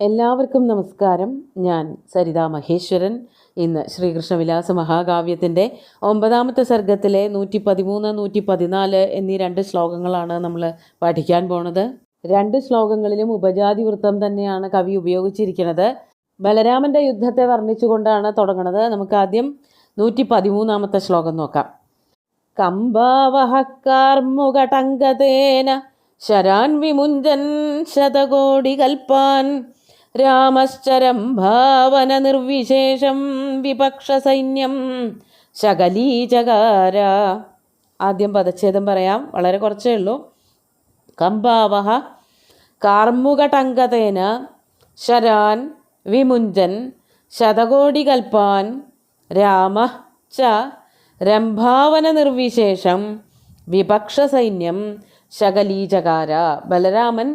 എല്ലാവർക്കും നമസ്കാരം. ഞാൻ സരിതാ മഹേശ്വരൻ. ഇന്ന് ശ്രീകൃഷ്ണവിലാസ മഹാകാവ്യത്തിൻ്റെ 9ാമത്തെ സർഗത്തിലെ 113, 114 എന്നീ 2 ശ്ലോകങ്ങളാണ് നമ്മൾ പഠിക്കാൻ പോണത്. 2 ശ്ലോകങ്ങളിലും ഉപജാതി വൃത്തം തന്നെയാണ് കവി ഉപയോഗിച്ചിരിക്കുന്നത്. ബലരാമൻ്റെ യുദ്ധത്തെ വർണ്ണിച്ചുകൊണ്ടാണ് തുടങ്ങുന്നത്. നമുക്ക് ആദ്യം 113ാമത്തെ ശ്ലോകം നോക്കാം. കമ്പാവഹക്കാർമുകടങ്കതേന ശരാൻ വിമുഞ്ചൻ ശതകോടി കൽപ്പാൻ രാമശ്ചരം ഭാവന നിർവിശേഷം വിപക്ഷ സൈന്യം ശകലീചകാര. ആദ്യം പദച്ഛേദം പറയാം, വളരെ കുറച്ചേ ഉള്ളൂ. കമ്പാവഹ കാർമുകടങ്കതേന ശരാൻ വിമുഞ്ചൻ ശതകോടി കൽപ്പാൻ രാമ ച രംഭാവന നിർവിശേഷം വിപക്ഷ സൈന്യം ശകലീചകാര. ബലരാമൻ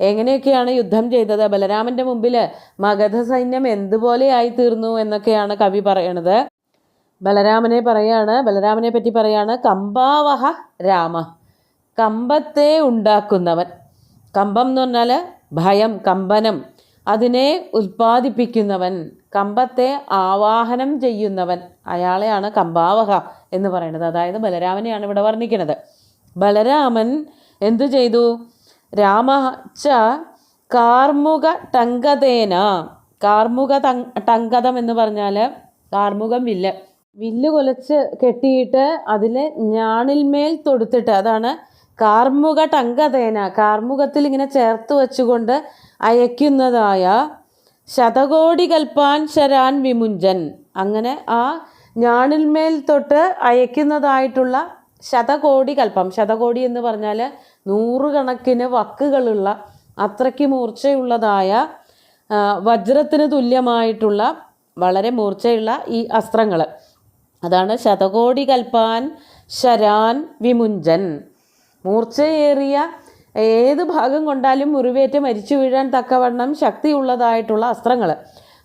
എങ്ങനെയൊക്കെയാണ് യുദ്ധം ചെയ്തത്, ബലരാമൻ്റെ മുമ്പിൽ മഗധ സൈന്യം എന്തുപോലെയായി തീർന്നു എന്നൊക്കെയാണ് കവി പറയണത്. ബലരാമനെ പറ്റി പറയാണ്. കമ്പാവഹ രാമ, കമ്പത്തെ ഉണ്ടാക്കുന്നവൻ. കമ്പം എന്ന് പറഞ്ഞാൽ ഭയം, കമ്പനം, അതിനെ ഉൽപ്പാദിപ്പിക്കുന്നവൻ, കമ്പത്തെ ആവാഹനം ചെയ്യുന്നവൻ, അയാളെയാണ് കമ്പാവഹ എന്ന് പറയുന്നത്. അതായത് ബലരാമനെയാണ് ഇവിടെ വർണ്ണിക്കുന്നത്. ബലരാമൻ എന്തു ചെയ്തു? രാമ ച കാർമുക ടങ്കതേന. കാർമുക ടങ്കതം എന്ന് പറഞ്ഞാൽ കാർമുകം വില്ല് കുലച്ച് കെട്ടിയിട്ട് അതിൽ ഞാണിൽമേൽ തൊടുത്തിട്ട്, അതാണ് കാർമുക ടങ്കതേന. കാർമുകത്തിൽ ഇങ്ങനെ ചേർത്ത് വെച്ചുകൊണ്ട് അയക്കുന്നതായ ശതകോടി കൽപ്പാൻ ശരാൻ വിമുഞ്ചൻ. അങ്ങനെ ആ ഞാണിൽമേൽ തൊട്ട് അയക്കുന്നതായിട്ടുള്ള ശതകോടി കൽപ്പം. ശതകോടി എന്ന് പറഞ്ഞാൽ 100 കണക്കിന് വക്കുകളുള്ള, അത്രയ്ക്ക് മൂർച്ചയുള്ളതായ, വജ്രത്തിന് തുല്യമായിട്ടുള്ള വളരെ മൂർച്ചയുള്ള ഈ അസ്ത്രങ്ങൾ, അതാണ് ശതകോടി കൽപ്പാൻ ശരാൻ വിമുഞ്ചൻ. മൂർച്ചയേറിയ ഏത് ഭാഗം കൊണ്ടാലും മുറിവേറ്റ് മരിച്ചു വീഴാൻ തക്കവണ്ണം ശക്തിയുള്ളതായിട്ടുള്ള അസ്ത്രങ്ങൾ,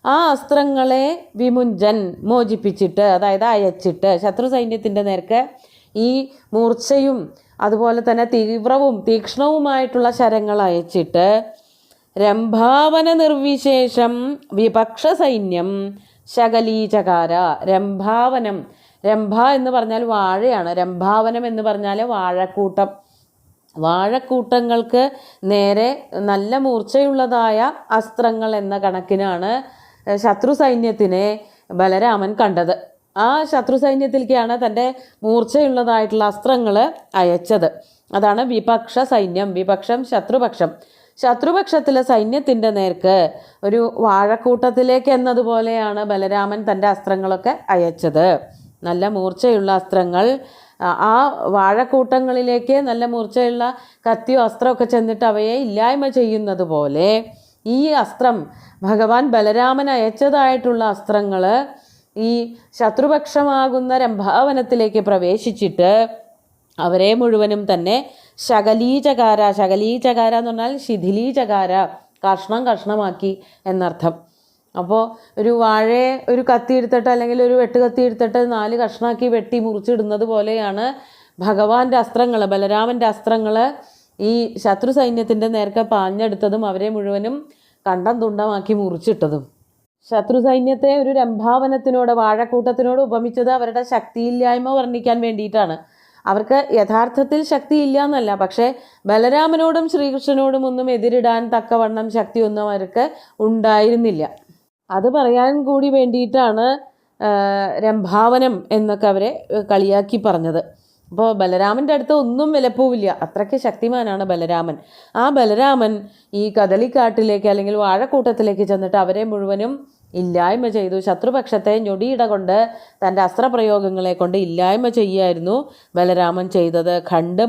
ആ അസ്ത്രങ്ങളെ വിമുഞ്ചൻ മോചിപ്പിച്ചിട്ട്, അതായത് അയച്ചിട്ട്, ശത്രു സൈന്യത്തിൻ്റെ നേർക്ക് ഈ മൂർച്ചയും അതുപോലെ തന്നെ തീവ്രവും തീക്ഷ്ണവുമായിട്ടുള്ള ശരങ്ങൾ അയച്ചിട്ട് രംഭാവന നിർവിശേഷം വിപക്ഷ സൈന്യം ശകലീചകാര. രംഭാവനം, രംഭ എന്ന് പറഞ്ഞാൽ വാഴയാണ്. രംഭാവനം എന്ന് പറഞ്ഞാൽ വാഴക്കൂട്ടം. വാഴക്കൂട്ടങ്ങൾക്ക് നേരെ നല്ല മൂർച്ചയുള്ളതായ അസ്ത്രങ്ങൾ എന്ന കണക്കിനാണ് ശത്രു സൈന്യത്തിനെ ബലരാമൻ കണ്ടത്. ആ ശത്രു സൈന്യത്തിലേക്കാണ് തൻ്റെ മൂർച്ചയുള്ളതായിട്ടുള്ള അസ്ത്രങ്ങൾ അയച്ചത്. അതാണ് വിപക്ഷ സൈന്യം. വിപക്ഷം ശത്രുപക്ഷം. ശത്രുപക്ഷത്തിലെ സൈന്യത്തിൻ്റെ നേർക്ക് ഒരു വാഴക്കൂട്ടത്തിലേക്ക് എന്നതുപോലെയാണ് ബലരാമൻ തൻ്റെ അസ്ത്രങ്ങളൊക്കെ അയച്ചത്. നല്ല മൂർച്ചയുള്ള അസ്ത്രങ്ങൾ ആ വാഴക്കൂട്ടങ്ങളിലേക്ക് നല്ല മൂർച്ചയുള്ള കത്തിയോ അസ്ത്രമൊക്കെ ചെന്നിട്ട് അവയെ ഇല്ലായ്മ ചെയ്യുന്നത് പോലെ ഈ അസ്ത്രം, ഭഗവാൻ ബലരാമൻ അയച്ചതായിട്ടുള്ള അസ്ത്രങ്ങൾ ഈ ശത്രുപക്ഷമാകുന്ന രംഭാവനത്തിലേക്ക് പ്രവേശിച്ചിട്ട് അവരെ മുഴുവനും തന്നെ ശകലീചകാര. ശകലീചകാര എന്ന് പറഞ്ഞാൽ ശിഥിലീചകാര, കഷ്ണമാക്കി എന്നർത്ഥം. അപ്പോൾ ഒരു വാഴയെ ഒരു കത്തി എടുത്തിട്ട് അല്ലെങ്കിൽ ഒരു വെട്ടുകത്തി എടുത്തിട്ട് 4 കഷ്ണമാക്കി വെട്ടി മുറിച്ചിടുന്നത് പോലെയാണ് ഭഗവാന്റെ അസ്ത്രങ്ങൾ, ബലരാമൻ്റെ അസ്ത്രങ്ങൾ ഈ ശത്രു സൈന്യത്തിൻ്റെ നേർക്ക് പാഞ്ഞെടുത്തതും അവരെ മുഴുവനും കണ്ടം തുണ്ടമാക്കി മുറിച്ചിട്ടതും. ശത്രു സൈന്യത്തെ ഒരു രംഭാവനത്തിനോട്, വാഴക്കൂട്ടത്തിനോട് ഉപമിച്ചത് അവരുടെ ശക്തിയില്ലായ്മ വർണ്ണിക്കാൻ വേണ്ടിയിട്ടാണ്. അവർക്ക് യഥാർത്ഥത്തിൽ ശക്തിയില്ല എന്നല്ല, പക്ഷേ ബലരാമനോടും ശ്രീകൃഷ്ണനോടും ഒന്നും എതിരിടാൻ തക്കവണ്ണം ശക്തിയൊന്നും അവർക്ക് ഉണ്ടായിരുന്നില്ല. അത് പറയാൻ കൂടി വേണ്ടിയിട്ടാണ് രംഭാവനം എന്നൊക്കെ അവരെ കളിയാക്കി പറഞ്ഞത്. അപ്പോൾ ബലരാമൻ്റെ അടുത്ത് ഒന്നും വിലപ്പോവില്ല, അത്രയ്ക്ക് ശക്തിമാനാണ് ബലരാമൻ. ആ ബലരാമൻ ഈ കദളിക്കാട്ടിലേക്ക് അല്ലെങ്കിൽ വാഴക്കൂട്ടത്തിലേക്ക് ചെന്നിട്ട് അവരെ മുഴുവനും ഇല്ലായ്മ ചെയ്തു. ശത്രുപക്ഷത്തെ ഞൊടിയിട കൊണ്ട് തൻ്റെ അസ്ത്രപ്രയോഗങ്ങളെ കൊണ്ട് ഇല്ലായ്മ ചെയ്യായിരുന്നു ബലരാമൻ ചെയ്തത്.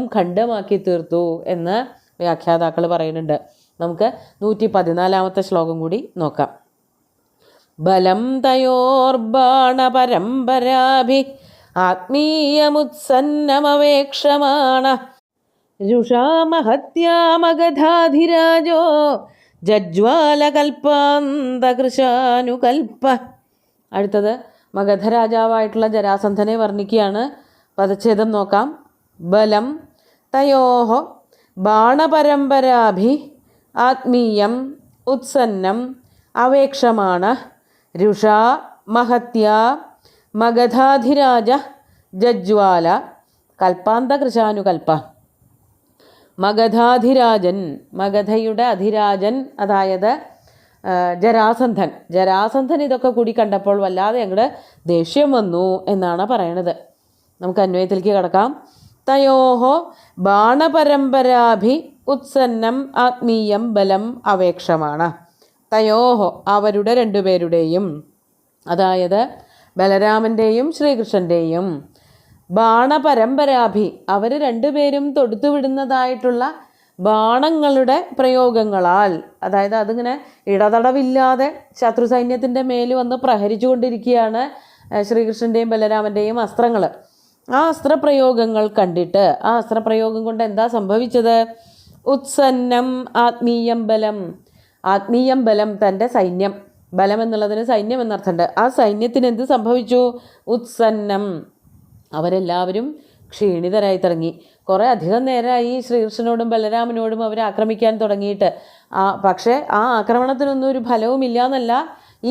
ഖണ്ഡമാക്കി തീർത്തു എന്ന് വ്യാഖ്യാതാക്കൾ പറയുന്നുണ്ട്. നമുക്ക് 114ാമത്തെ ശ്ലോകം കൂടി നോക്കാം. ബലം തയോർബാണപരമ്പരാഭി ആത്മീയമുത്സന്നമവേക്ഷമാണ രുഷാമഹത്യാമഗധാധിരാജോ ജജ്വാലകൽപ്പാന്തകൃശാനുകൽപ്പ. അടുത്തത് മഗധരാജാവായിട്ടുള്ള ജരാസന്ധനെ വർണ്ണിക്കുകയാണ്. പദച്ഛേദം നോക്കാം. ബലം തയോഹോ ബാണപരമ്പരാഭി ആത്മീയം ഉത്സന്നം അവേക്ഷമാണ്. രുഷ മഹത്യ മഗധാധിരാജ ജജ്വാല കൽപ്പാന്തകൃശാനുകൽപ്പ. മഗധാധിരാജൻ, മഗധയുടെ അധിരാജൻ, അതായത് ജരാസന്ധൻ. ജരാസന്ധൻ ഇതൊക്കെ കൂടി കണ്ടപ്പോൾ വല്ലാതെ അങ്ങോട്ട് ദേഷ്യം വന്നു എന്നാണ് പറയണത്. നമുക്ക് അന്വയത്തിലേക്ക് കിടക്കാം. തയോഹോ ബാണപരമ്പരാഭി ഉത്സന്നം ആത്മീയം ബലം അവേക്ഷമാണ്. തയോഹോ അവരുടെ രണ്ടുപേരുടെയും, അതായത് ബലരാമൻ്റെയും ശ്രീകൃഷ്ണൻ്റെയും, ബാണപരമ്പരാഭി അവർ രണ്ടുപേരും തൊടുത്തുവിടുന്നതായിട്ടുള്ള ബാണങ്ങളുടെ പ്രയോഗങ്ങളാൽ, അതായത് അതിങ്ങനെ ഇടതടവില്ലാതെ ശത്രു സൈന്യത്തിൻ്റെ മേൽ വന്ന് പ്രഹരിച്ചു കൊണ്ടിരിക്കുകയാണ് ശ്രീകൃഷ്ണൻ്റെയും ബലരാമൻ്റെയും അസ്ത്രങ്ങൾ. ആ അസ്ത്രപ്രയോഗങ്ങൾ കണ്ടിട്ട്, ആ അസ്ത്രപ്രയോഗം കൊണ്ട് എന്താ സംഭവിച്ചത്? ഉത്സന്നം ആത്മീയം ബലം. ആത്മീയം ബലം, തൻ്റെ സൈന്യം. ബലം എന്നുള്ളതിന് സൈന്യം എന്നർത്ഥമുണ്ട്. ആ സൈന്യത്തിന് എന്ത് സംഭവിച്ചു? ഉത്സന്നം, അവരെല്ലാവരും ക്ഷീണിതരായി തുടങ്ങി. കുറേ അധികം നേരമായി ശ്രീകൃഷ്ണനോടും ബലരാമനോടും അവർ ആക്രമിക്കാൻ തുടങ്ങിയിട്ട്. പക്ഷേ ആ ആക്രമണത്തിനൊന്നും ഒരു ഫലവുമില്ല എന്നല്ല,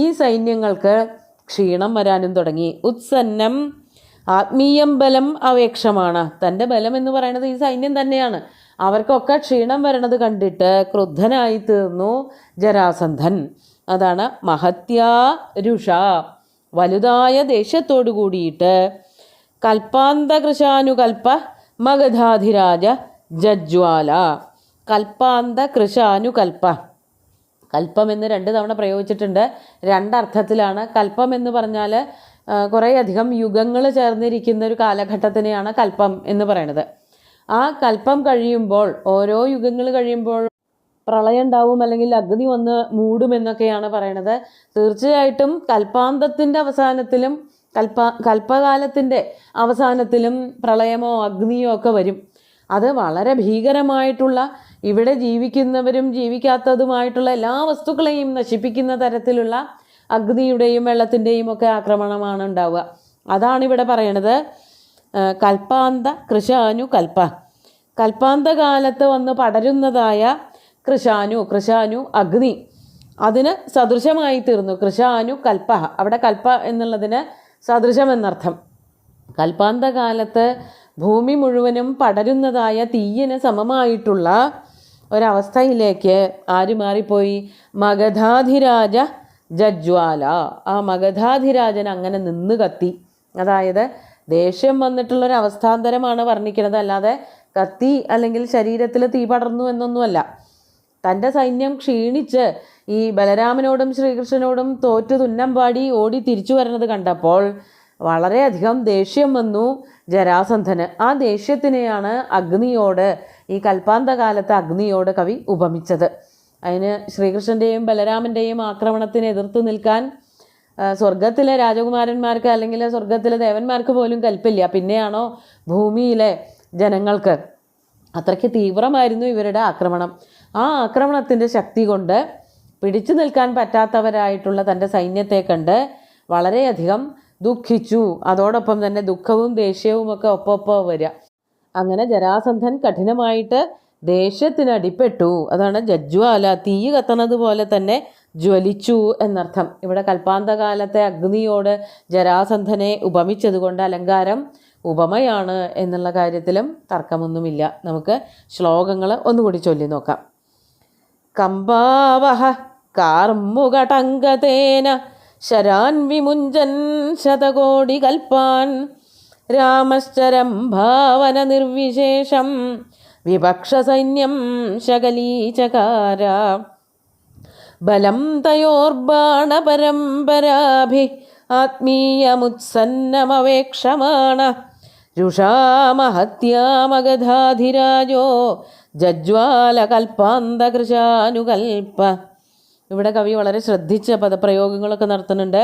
ഈ സൈന്യങ്ങൾക്ക് ക്ഷീണം വരാനും തുടങ്ങി. ഉത്സന്നം ആത്മീയം ബലം അവേക്ഷമാണ്. തൻ്റെ ബലം എന്ന് പറയുന്നത് ഈ സൈന്യം തന്നെയാണ്. അവർക്കൊക്കെ ക്ഷീണം വരണത് കണ്ടിട്ട് ക്രുദ്ധനായി തീർന്നു ജരാസന്ധൻ. അതാണ് മഹത്യാ രുഷ, വലുതായ ദേഷ്യത്തോടു കൂടിയിട്ട് കൽപ്പാന്തകൃശാനുകൽപ്പ മഗധാധിരാജ ജജ്വാല. കൽപ്പാന്തകൃശാനുകൽപ്പ, കൽപ്പം എന്ന് 2 തവണ പ്രയോഗിച്ചിട്ടുണ്ട്. രണ്ടർത്ഥത്തിലാണ്. കൽപ്പം എന്ന് പറഞ്ഞാൽ കുറേയധികം യുഗങ്ങൾ ചേർന്നിരിക്കുന്ന ഒരു കാലഘട്ടത്തിനെയാണ് കൽപ്പം എന്ന് പറയുന്നത്. ആ കൽപ്പം കഴിയുമ്പോൾ, ഓരോ യുഗങ്ങൾ കഴിയുമ്പോൾ പ്രളയം ഉണ്ടാവും, അല്ലെങ്കിൽ അഗ്നി വന്ന് മൂടുമെന്നൊക്കെയാണ് പറയണത്. തീർച്ചയായിട്ടും കൽപ്പാന്തത്തിൻ്റെ അവസാനത്തിലും കൽപ്പകാലത്തിൻ്റെ അവസാനത്തിലും പ്രളയമോ അഗ്നിയോ ഒക്കെ വരും. അത് വളരെ ഭീകരമായിട്ടുള്ള, ഇവിടെ ജീവിക്കുന്നവരും ജീവിക്കാത്തതുമായിട്ടുള്ള എല്ലാ വസ്തുക്കളെയും നശിപ്പിക്കുന്ന തരത്തിലുള്ള അഗ്നിയുടെയും വെള്ളത്തിൻ്റെയും ഒക്കെ ആക്രമണമാണ് ഉണ്ടാവുക. അതാണ് ഇവിടെ പറയണത്. കൽപ്പാന്ത കൃശാനു കൽപ്പ, കൽപ്പാന്തകാലത്ത് വന്ന് പടരുന്നതായ കൃശാനു അഗ്നി, അതിന് സദൃശമായി തീർന്നു. കൃശാനു കൽപ്പ, അവിടെ കൽപ്പ എന്നുള്ളതിന് സദൃശം എന്നർത്ഥം. കൽപ്പാന്തകാലത്ത് ഭൂമി മുഴുവനും പടരുന്നതായ തീയിന് സമമായിട്ടുള്ള ഒരവസ്ഥയിലേക്ക് ആര് മാറിപ്പോയി? മഗധാധിരാജ ജജ്വാല. ആ മഗധാധിരാജൻ അങ്ങനെ നിന്ന് കത്തി. അതായത് ദേഷ്യം വന്നിട്ടുള്ളൊരവസ്ഥാന്തരമാണ് വർണ്ണിക്കുന്നത്, അല്ലാതെ കത്തി അല്ലെങ്കിൽ ശരീരത്തിൽ തീ പടർന്നു എന്നൊന്നുമല്ല. തൻ്റെ സൈന്യം ക്ഷീണിച്ച് ഈ ബലരാമനോടും ശ്രീകൃഷ്ണനോടും തോറ്റു തുന്നം പാടി ഓടി തിരിച്ചു വരുന്നത് കണ്ടപ്പോൾ വളരെയധികം ദേഷ്യം വന്നു ജരാസന്ധന്. ആ ദേഷ്യത്തിനെയാണ് അഗ്നിയോട്, ഈ കൽപ്പാന്തകാലത്തെ അഗ്നിയോട് കവി ഉപമിച്ചത്. അതിന് ശ്രീകൃഷ്ണൻ്റെയും ബലരാമൻ്റെയും ആക്രമണത്തിന് എതിർത്ത് നിൽക്കാൻ സ്വർഗത്തിലെ രാജകുമാരന്മാർക്ക് അല്ലെങ്കിൽ സ്വർഗത്തിലെ ദേവന്മാർക്ക് പോലും കൽപ്പില്ല. പിന്നെയാണോ ഭൂമിയിലെ ജനങ്ങൾക്ക്? അത്രയ്ക്ക് തീവ്രമായിരുന്നു ഇവരുടെ ആക്രമണം. ആ ആക്രമണത്തിൻ്റെ ശക്തി കൊണ്ട് പിടിച്ചു നിൽക്കാൻ പറ്റാത്തവരായിട്ടുള്ള തൻ്റെ സൈന്യത്തെ കണ്ട് വളരെയധികം ദുഃഖിച്ചു. അതോടൊപ്പം തന്നെ ദുഃഖവും ദേഷ്യവും ഒക്കെ ഒപ്പം വരിക. അങ്ങനെ ജരാസന്ധൻ കഠിനമായിട്ട് ദേഷ്യത്തിനടിപ്പെട്ടു. അതാണ് ജജ്വാല, തീ കത്തണത് പോലെ തന്നെ ജ്വലിച്ചു എന്നർത്ഥം. ഇവിടെ കൽപ്പാന്തകാലത്തെ അഗ്നിയോട് ജരാസന്ധനെ ഉപമിച്ചതുകൊണ്ട് അലങ്കാരം ഉപമയാണ് എന്നുള്ള കാര്യത്തിലും തർക്കമൊന്നുമില്ല. നമുക്ക് ശ്ലോകങ്ങൾ ഒന്നുകൂടി ചൊല്ലി നോക്കാം. കമ്പാവഹ കാർമുകടങ്കതേന ശരാൻ വിമുഞ്ചൻ ശതകോടി കൽപ്പാൻ രാമശ്ചരം ഭാവന നിർവിശേഷം വിപക്ഷസൈന്യം ശകലീചകാര ബലം തയോർബാണപരമ്പരാഭി ആത്മീയമുത്സന്നമവേക്ഷമാണ രുഷാമഹത്യാമഗധാധിരാജോ ജജ്വാലകൽപ്പാന്തകൃശാനുകൽപ്പ. ഇവിടെ കവി വളരെ ശ്രദ്ധിച്ച പദപ്രയോഗങ്ങളൊക്കെ നടത്തുന്നുണ്ട്.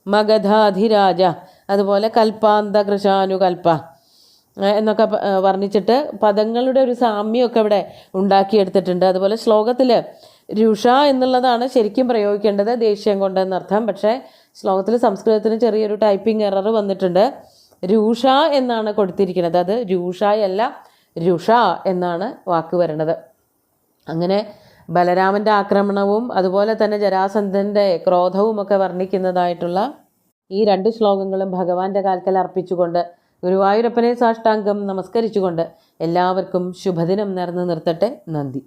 മഗധാധിരാജ, അതുപോലെ കൽപ്പാന്തകൃശാനുകൽപ്പ എന്നൊക്കെ വർണ്ണിച്ചിട്ട് പദങ്ങളുടെ ഒരു സാമ്യമൊക്കെ ഇവിടെ ഉണ്ടാക്കിയെടുത്തിട്ടുണ്ട്. അതുപോലെ ശ്ലോകത്തിൽ രുഷ എന്നുള്ളതാണ് ശരിക്കും പ്രയോഗിക്കേണ്ടത്, ദേഷ്യം കൊണ്ടെന്നർത്ഥം. പക്ഷേ ശ്ലോകത്തിൽ സംസ്കൃതത്തിന് ചെറിയൊരു ടൈപ്പിംഗ് എറർ വന്നിട്ടുണ്ട്. രൂഷ എന്നാണ് കൊടുത്തിരിക്കുന്നത്. അത് രൂഷയല്ല, രുഷ എന്നാണ് വാക്ക് വരുന്നത്. അങ്ങനെ ബലരാമൻ്റെ ആക്രമണവും അതുപോലെ തന്നെ ജരാസന്ധൻ്റെ ക്രോധവും ഒക്കെ വർണ്ണിക്കുന്നതായിട്ടുള്ള ഈ 2 ശ്ലോകങ്ങളും ഭഗവാന്റെ കാൽക്കൽ അർപ്പിച്ചുകൊണ്ട് ഗുരുവായൂരപ്പനെ സാഷ്ടാംഗം നമസ്കരിച്ചുകൊണ്ട് എല്ലാവർക്കും ശുഭദിനം നേർന്നു നിർത്തട്ടെ. നന്ദി.